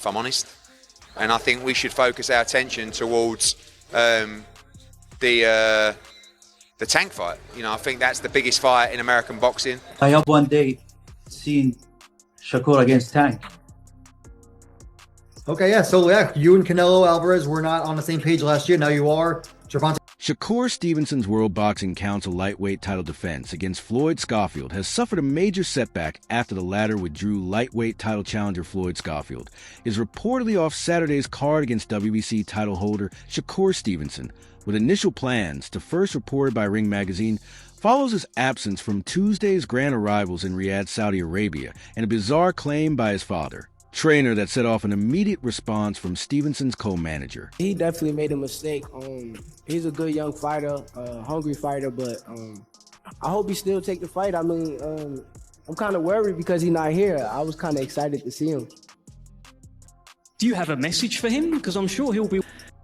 if I'm honest. And I think we should focus our attention towards the Tank fight. You know, I think that's the biggest fight in American boxing. I hope one day seeing Shakur against Tank. Okay, yeah. So yeah, you and Canelo Alvarez were not on the same page last year. Now you are. Gervonta. Shakur Stevenson's World Boxing Council lightweight title defense against Floyd Schofield has suffered a major setback after the latter withdrew lightweight title challenger Floyd Schofield is reportedly off Saturday's card against WBC title holder Shakur Stevenson, with initial plans, to first reported by Ring Magazine, follows his absence from Tuesday's grand arrivals in Riyadh, Saudi Arabia, and a bizarre claim by his father. Trainer that set off an immediate response from Stevenson's co-manager. He definitely made a mistake. He's a good young fighter, hungry fighter, but I hope he still take the fight. I mean, I'm kind of worried because he's not here. I was kind of excited to see him. Do you have a message for him? Because I'm sure he'll be...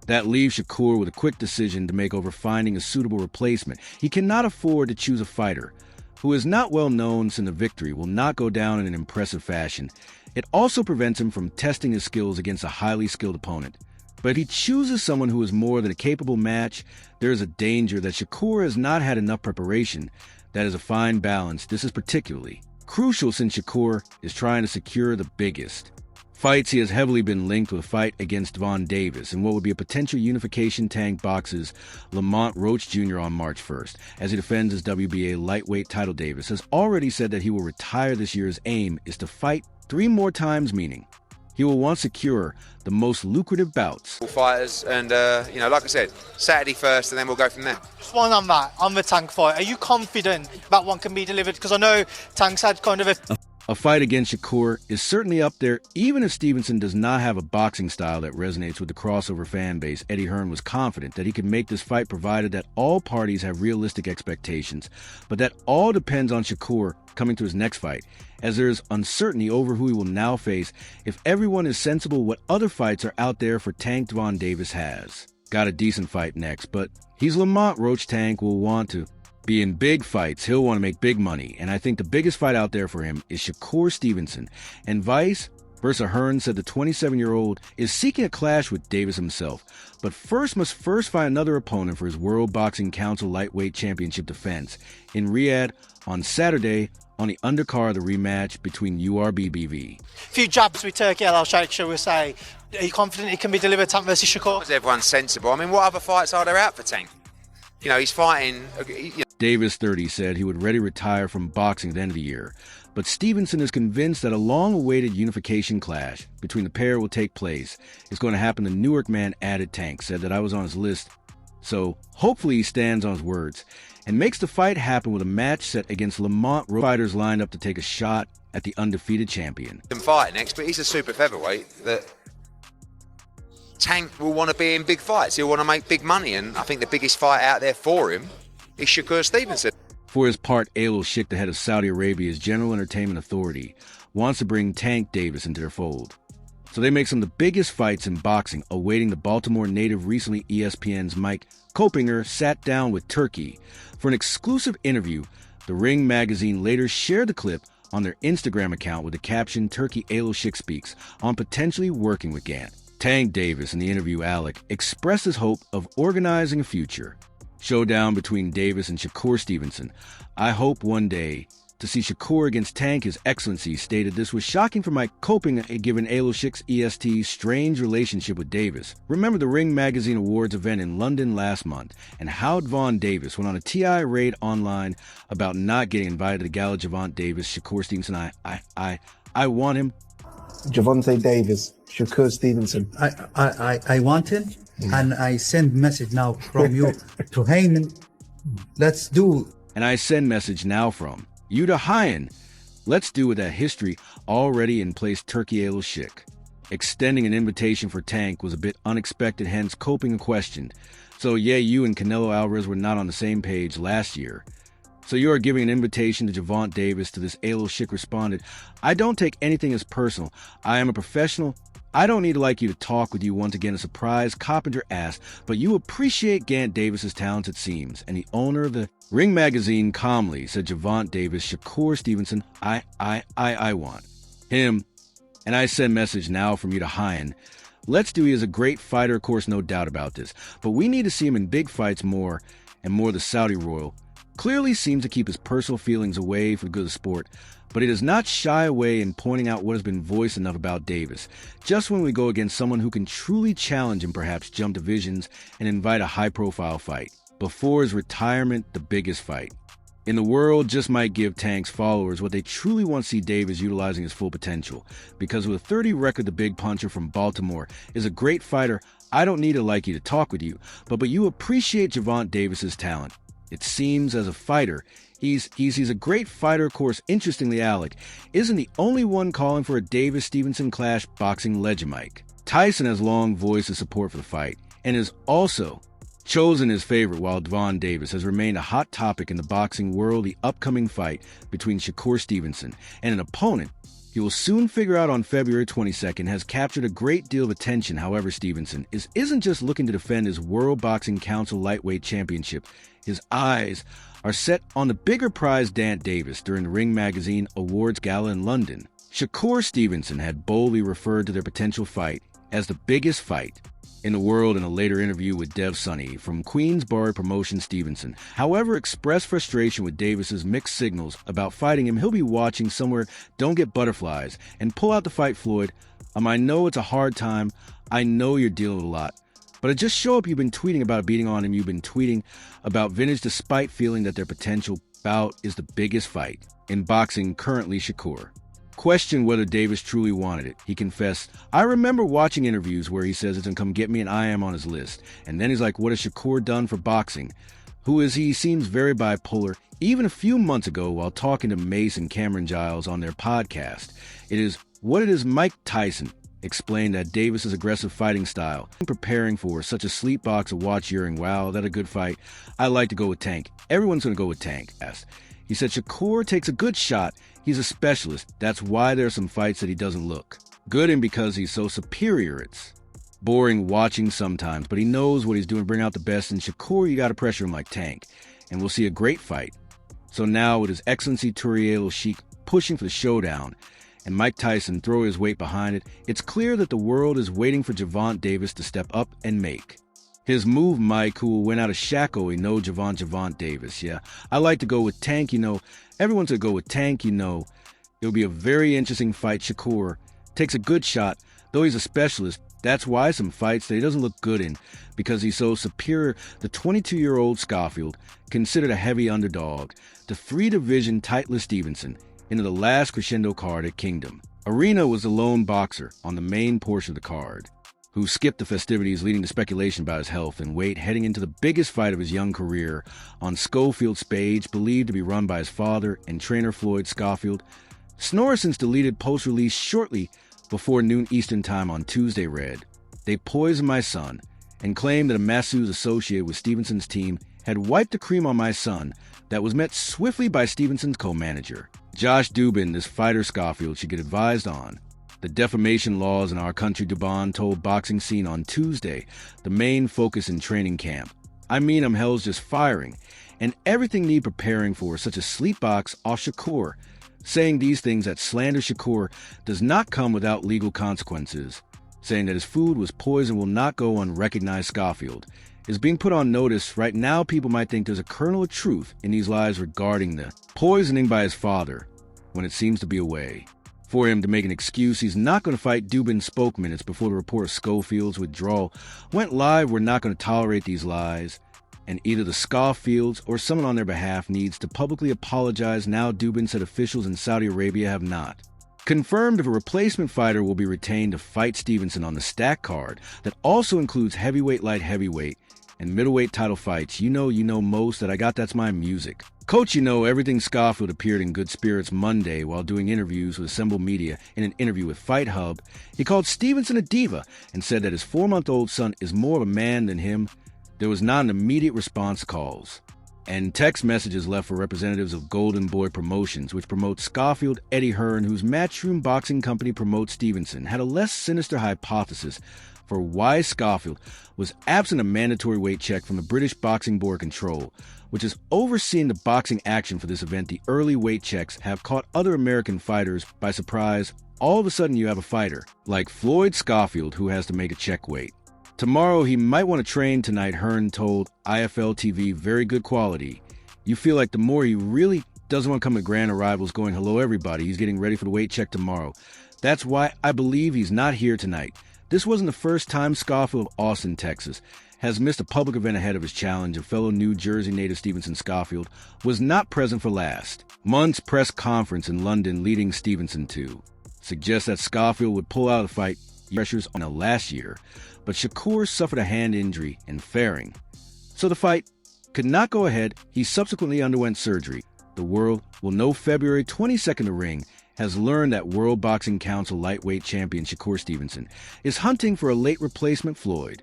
That leaves Shakur with a quick decision to make over finding a suitable replacement. He cannot afford to choose a fighter who is not well known since the victory will not go down in an impressive fashion. It also prevents him from testing his skills against a highly skilled opponent. But if he chooses someone who is more than a capable match, there is a danger that Shakur has not had enough preparation. That is a fine balance. This is particularly crucial since Shakur is trying to secure the biggest fights. He has heavily been linked with a fight against Devon Davis in what would be a potential unification. Tank boxes Lamont Roach Jr. on March 1st as he defends his WBA lightweight title. Davis has already said that he will retire this year. His aim is to fight 3 more times, meaning he will want to secure the most lucrative bouts. Fighters, and you know, like I said, Saturday first, and then we'll go from there. Just one on that, on the Tank fight. Are you confident that one can be delivered? Because I know Tank's had kind of a fight against Shakur is certainly up there, even if Stevenson does not have a boxing style that resonates with the crossover fan base. Eddie Hearn was confident that he could make this fight provided that all parties have realistic expectations. But that all depends on Shakur coming to his next fight, as there is uncertainty over who he will now face. If everyone is sensible, what other fights are out there for Tank? Devon Davis has got a decent fight next, but he's Lamont Roach. Tank will want to be in big fights. He'll want to make big money, and I think the biggest fight out there for him is Shakur Stevenson. And vice versa, Hearn said the 27-year-old is seeking a clash with Davis himself, but must find another opponent for his World Boxing Council lightweight championship defense in Riyadh on Saturday on the undercard of the rematch between URBBV. few jabs with Turki Alalshikh, shall we say. Are you confident it can be delivered, Tank versus Shakur? Everyone's sensible. I mean, what other fights are there out for Tank? You know, he's fighting... Davis, 30, said he would ready retire from boxing at the end of the year. But Stevenson is convinced that a long-awaited unification clash between the pair will take place. It's going to happen. The Newark man added. Tank said that I was on his list, so hopefully he stands on his words and makes the fight happen with a match set against Lamont. Fighters lined up to take a shot at the undefeated champion. He can fight next, but he's a super featherweight that Tank will want to be in big fights. He'll want to make big money, and I think the biggest fight out there for him is Shakur Stevenson. For his part, Alalshikh, the head of Saudi Arabia's General Entertainment Authority, wants to bring Tank Davis into their fold. So they make some of the biggest fights in boxing awaiting. The Baltimore native, recently ESPN's Mike Kopinger, sat down with Turkey for an exclusive interview. The Ring magazine later shared the clip on their Instagram account with the caption, Turki Alalshikh speaks on potentially working with Gant. Tank Davis, in the interview, Alec expressed his hope of organizing a future showdown between Davis and Shakur Stevenson. I hope one day to see Shakur against Tank. His Excellency stated this was shocking for Mike Kopinger, given Alalshikh's EST's strange relationship with Davis. Remember the Ring Magazine Awards event in London last month, and how Devon Davis went on a TI raid online about not getting invited to the gala. Gervonta Davis, Shakur Stevenson, I want him. Gervonta Davis, Shakur Stevenson. I want him, and I send message now from you to Heyman. Let's do. And I send message now from you to Hyan. Let's do with that history already in place. Turki Alalshikh extending an invitation for Tank was a bit unexpected, hence Kopinger questioned. So yeah, you and Canelo Alvarez were not on the same page last year. So you are giving an invitation to Gervonta Davis. To this, Alalshikh responded, I don't take anything as personal. I am a professional. I don't need to like you to talk with you. Once again, a surprise, Kopinger asked, but you appreciate Gant Davis's talents, it seems. And the owner of the Ring magazine calmly said, Gervonta Davis, Shakur Stevenson, I want him. And I send message now from you to Hyan. Let's do. He is a great fighter, of course, no doubt about this. But we need to see him in big fights more, and more the Saudi royal. Clearly seems to keep his personal feelings away for the good of the sport, but he does not shy away in pointing out what has been voiced enough about Davis. Just when we go against someone who can truly challenge and perhaps jump divisions and invite a high-profile fight. Before his retirement, the biggest fight. In the world just might give Tank's followers what they truly want to see Davis utilizing his full potential. Because with a 30 record, the big puncher from Baltimore is a great fighter. I don't need to like you to talk with you, but you appreciate Gervonta Davis's talent. It seems as a fighter, he's a great fighter. Of course, interestingly, Alec isn't the only one calling for a Davis-Stevenson clash boxing legend Mike. Tyson has long voiced his support for the fight and is also chosen his favorite, while Gervonta Davis has remained a hot topic in the boxing world. The upcoming fight between Shakur Stevenson and an opponent he will soon figure out on February 22nd has captured a great deal of attention. However, Stevenson isn't just looking to defend his World Boxing Council lightweight championship. His eyes are set on the bigger prize Dant Davis during the Ring Magazine Awards Gala in London. Shakur Stevenson had boldly referred to their potential fight as the biggest fight in the world in a later interview with Dev Sunny from Queensborough Promotion. Stevenson, however, expressed frustration with Davis's mixed signals about fighting him. He'll be watching somewhere. Don't get butterflies and pull out the fight, Floyd. I know it's a hard time. I know you're dealing with a lot. But it just show up you've been tweeting about beating on him. You've been tweeting about vintage despite feeling that their potential bout is the biggest fight in boxing currently. Shakur questioned whether Davis truly wanted it. He confessed, I remember watching interviews where he says it's gonna come get me and I am on his list. And then he's like, what has Shakur done for boxing? Who is he? Seems very bipolar. Even a few months ago, while talking to Mace and Cameron Giles on their podcast, it is Mike Tyson explained that Davis's aggressive fighting style, preparing for such a sleep box of watch hearing, wow, that a good fight. I like to go with Tank. Everyone's gonna go with Tank. He said Shakur takes a good shot. He's a specialist. That's why there are some fights that he doesn't look good in because he's so superior. It's boring watching sometimes, but he knows what he's doing to bring out the best. In Shakur, you got to pressure him like Tank, and we'll see a great fight. So now with His Excellency Turki Alalshikh pushing for the showdown and Mike Tyson throwing his weight behind it, it's clear that the world is waiting for Gervonta Davis to step up and make his move. Mike, who went out of Shakur, Gervonta Davis. Yeah, I like to go with Tank. Everyone's going to go with Tank. It'll be a very interesting fight. Shakur takes a good shot, though he's a specialist. That's why some fights that he doesn't look good in, because he's so superior. The 22-year-old Schofield, considered a heavy underdog, to 3-division titleless Stevenson, into the last crescendo card at Kingdom. Arena was the lone boxer on the main portion of the card, who skipped the festivities, leading to speculation about his health and weight heading into the biggest fight of his young career on Schofield's stage, believed to be run by his father and trainer Floyd Schofield. Snorison's deleted post-release shortly before noon Eastern Time on Tuesday read, they poisoned my son, and claimed that a masseuse associated with Stevenson's team had wiped the cream on my son that was met swiftly by Stevenson's co-manager. Josh Dubin, this fighter Schofield should get advised on the defamation laws in our country. Dubon told Boxing Scene on Tuesday, the main focus in training camp. Hell's just firing, and everything need preparing for such a sleep box off Shakur. Saying these things that slander Shakur does not come without legal consequences. Saying that his food was poison will not go unrecognized. Schofield is being put on notice. Right now, people might think there's a kernel of truth in these lies regarding the poisoning by his father, when it seems to be a way for him to make an excuse. He's not going to fight. Dubin spoke minutes before the report of Schofield's withdrawal went live. We're not going to tolerate these lies, and either the Schofields or someone on their behalf needs to publicly apologize now. Dubin said officials in Saudi Arabia have not confirmed if a replacement fighter will be retained to fight Stevenson on the stack card that also includes heavyweight, light heavyweight, and middleweight title fights. You know most that I got. That's my music. Coach, everything. Schofield appeared in good spirits Monday while doing interviews with assembled media. In an interview with Fight Hub, he called Stevenson a diva and said that his 4-month-old son is more of a man than him. There was not an immediate response to calls and text messages left for representatives of Golden Boy Promotions, which promotes Schofield, Eddie Hearn, whose Matchroom Boxing Company promotes Stevenson, had a less sinister hypothesis for why Schofield was absent a mandatory weight check from the British Boxing Board control, which is overseeing the boxing action for this event. The early weight checks have caught other American fighters by surprise. All of a sudden you have a fighter like Floyd Schofield who has to make a check weight. Tomorrow he might want to train tonight, Hearn told IFL TV. Very good quality. You feel like the more he really doesn't want to come to grand arrivals going, hello everybody, he's getting ready for the weight check tomorrow. That's why I believe he's not here tonight. This wasn't the first time Schofield of Austin, Texas, has missed a public event ahead of his challenge. A fellow New Jersey native, Stevenson Schofield, was not present for last month's press conference in London, leading Stevenson to suggest that Schofield would pull out of the fight pressures on last year, but Shakur suffered a hand injury in Faring, so the fight could not go ahead. He subsequently underwent surgery. The world will know February 22nd. The ring has learned that World Boxing Council lightweight champion Shakur Stevenson is hunting for a late replacement Floyd.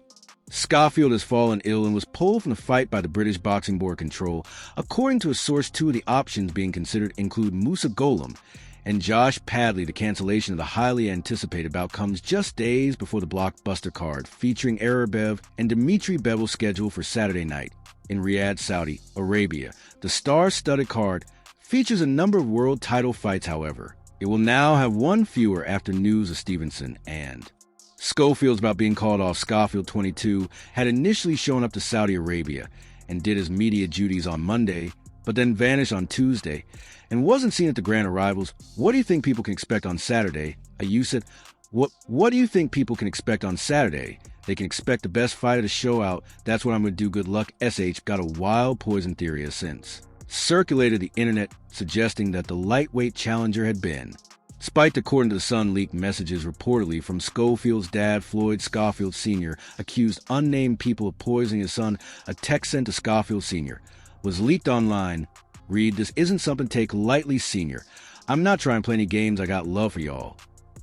Schofield has fallen ill and was pulled from the fight by the British Boxing Board control. According to a source, two of the options being considered include Musa Golem and Josh Padley. The cancellation of the highly anticipated bout comes just days before the blockbuster card featuring Arabev and Dimitri Bivol scheduled for Saturday night in Riyadh, Saudi Arabia. The star-studded card features a number of world title fights, however. It will now have one fewer after news of Stevenson and Schofield's about being called off. Schofield, 22, had initially shown up to Saudi Arabia and did his media duties on Monday, but then vanished on Tuesday and wasn't seen at the grand arrivals. What do you think people can expect on Saturday? You said, what do you think people can expect on Saturday? They can expect the best fighter to show out. That's what I'm going to do. Good luck. SH got a wild poison theory since circulated the internet suggesting that the lightweight challenger had been spiked. According to the Sun, leaked messages reportedly from Schofield's dad, Floyd Schofield Sr., accused unnamed people of poisoning his son. A text sent to Schofield Sr. was leaked online. Read, this isn't something to take lightly, Sr. I'm not trying to play any games. I got love for y'all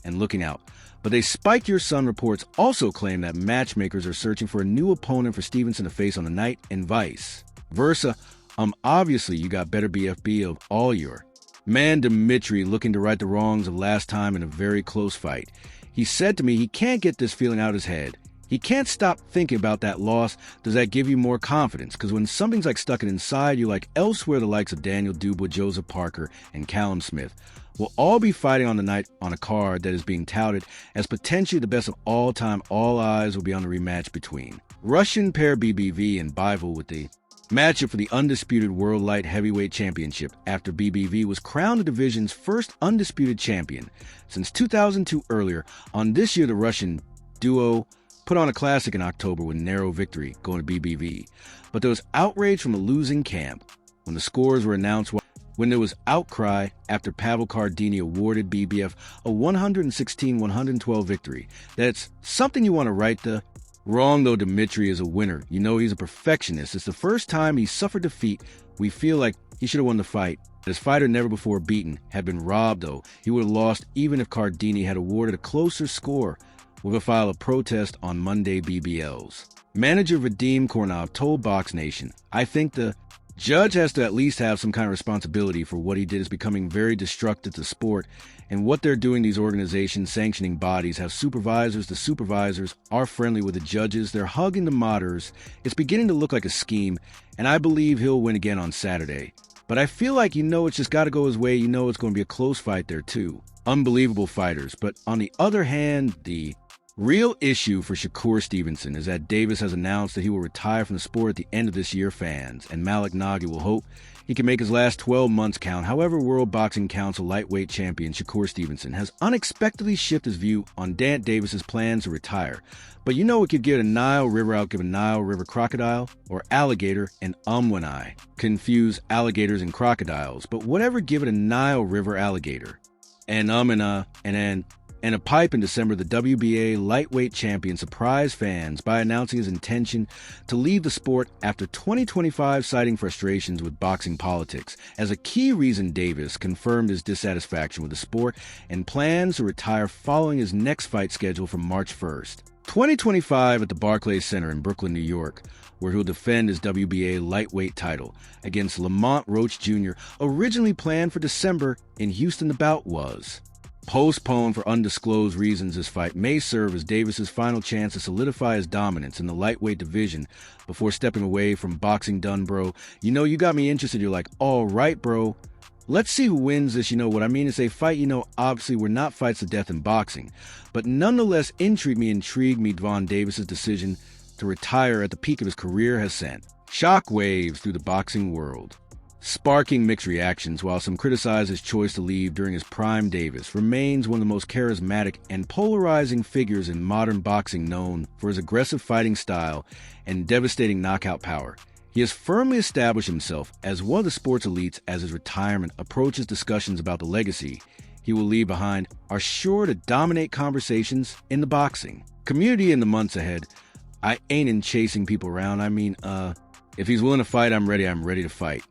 and looking out. But they spiked your son. Reports also claim that matchmakers are searching for a new opponent for Stevenson to face on the night and vice versa. Obviously, you got better BFB of all your man Dimitri looking to right the wrongs of last time in a very close fight. He said to me he can't get this feeling out of his head. He can't stop thinking about that loss. Does that give you more confidence? Because when something's like stuck inside you, like elsewhere, the likes of Daniel Dubois, Joseph Parker, and Callum Smith will all be fighting on the night on a card that is being touted as potentially the best of all time. All eyes will be on the rematch between Russian pair BBV and Bivol, with the matchup for the undisputed World Light Heavyweight Championship after BBV was crowned the division's first undisputed champion since 2002. Earlier on this year, the Russian duo put on a classic in October with a narrow victory going to BBV. But there was outrage from the losing camp when the scores were announced, when there was outcry after Pavel Cardini awarded BBF a 116-112 victory. That's something you want to right the wrong, though. Dimitri is a winner. You know he's a perfectionist. It's the first time he suffered defeat. We feel like he should have won the fight. His fighter, never before beaten, had been robbed, though. He would have lost even if Cardini had awarded a closer score. With a file of protest on Monday. BBL's manager Vadim Kornov told Box Nation, I think the judge has to at least have some kind of responsibility for what he did. Is becoming very destructive to sport and what they're doing. These organizations, sanctioning bodies, have supervisors. The supervisors are friendly with the judges. They're hugging the moderators. It's beginning to look like a scheme, and I believe he'll win again on Saturday. But I feel like, it's just got to go his way. It's going to be a close fight there too. Unbelievable fighters. But on the other hand, the real issue for Shakur Stevenson is that Davis has announced that he will retire from the sport at the end of this year. Fans and Malik Nagy will hope he can make his last 12 months count. However, World Boxing Council lightweight champion Shakur Stevenson has unexpectedly shifted his view on Dan Davis's plans to retire. But we could give a Nile River out, give a Nile River crocodile or alligator, and when I confuse alligators and crocodiles, but whatever, give it a Nile River alligator. And a pipe. In December, the WBA lightweight champion surprised fans by announcing his intention to leave the sport after 2025, citing frustrations with boxing politics as a key reason. Davis confirmed his dissatisfaction with the sport and plans to retire following his next fight scheduled for March 1st. 2025 at the Barclays Center in Brooklyn, New York, where he'll defend his WBA lightweight title against Lamont Roach Jr., originally planned for December. In Houston, the bout was postponed for undisclosed reasons. This fight may serve as Davis's final chance to solidify his dominance in the lightweight division before stepping away from boxing done, bro. You know, you got me interested. You're like, all right, bro. Let's see who wins this. You know what I mean? It's a fight, obviously we're not fights to death in boxing, but nonetheless intrigued me Gervonta Davis's decision to retire at the peak of his career has sent shockwaves through the boxing world, sparking mixed reactions. While some criticize his choice to leave during his prime, Davis remains one of the most charismatic and polarizing figures in modern boxing, known for his aggressive fighting style and devastating knockout power. He has firmly established himself as one of the sport's elites. As his retirement approaches, discussions about the legacy he will leave behind are sure to dominate conversations in the boxing community in the months ahead. I ain't in chasing people around. If he's willing to fight, I'm ready to fight.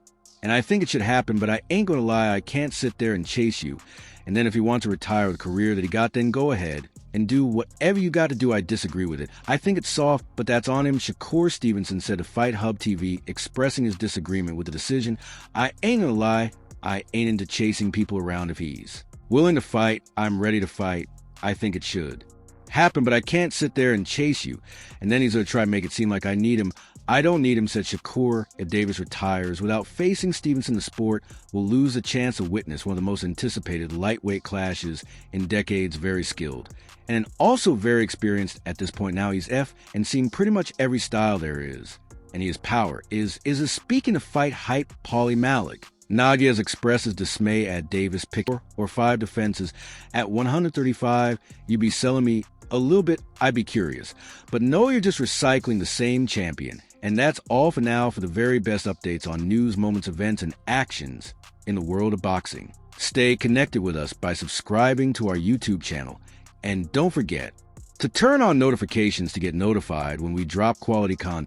And I think it should happen, but I ain't gonna lie, I can't sit there and chase you. And then if you want to retire with a career that he got, then go ahead and do whatever you got to do. I disagree with it. I think it's soft, but that's on him. Shakur Stevenson said to Fight Hub TV, expressing his disagreement with the decision. I ain't gonna lie, I ain't into chasing people around. If he's willing to fight, I'm ready to fight. I think it should happen, but I can't sit there and chase you. And then he's gonna try to make it seem like I need him. I don't need him, said Shakur. If Davis retires without facing Stevenson, the sport will lose the chance to witness one of the most anticipated lightweight clashes in decades. Very skilled and also very experienced at this point. Now he's and seen pretty much every style there is, and he has power. Is a speaking of fight hype, Paulie Malik. Nagy has expressed his dismay at Davis pick or 5 defenses at 135. You be selling me a little bit, I'd be curious. But no, you're just recycling the same champion. And that's all for now. For the very best updates on news, moments, events, and actions in the world of boxing, stay connected with us by subscribing to our YouTube channel. And don't forget to turn on notifications to get notified when we drop quality content.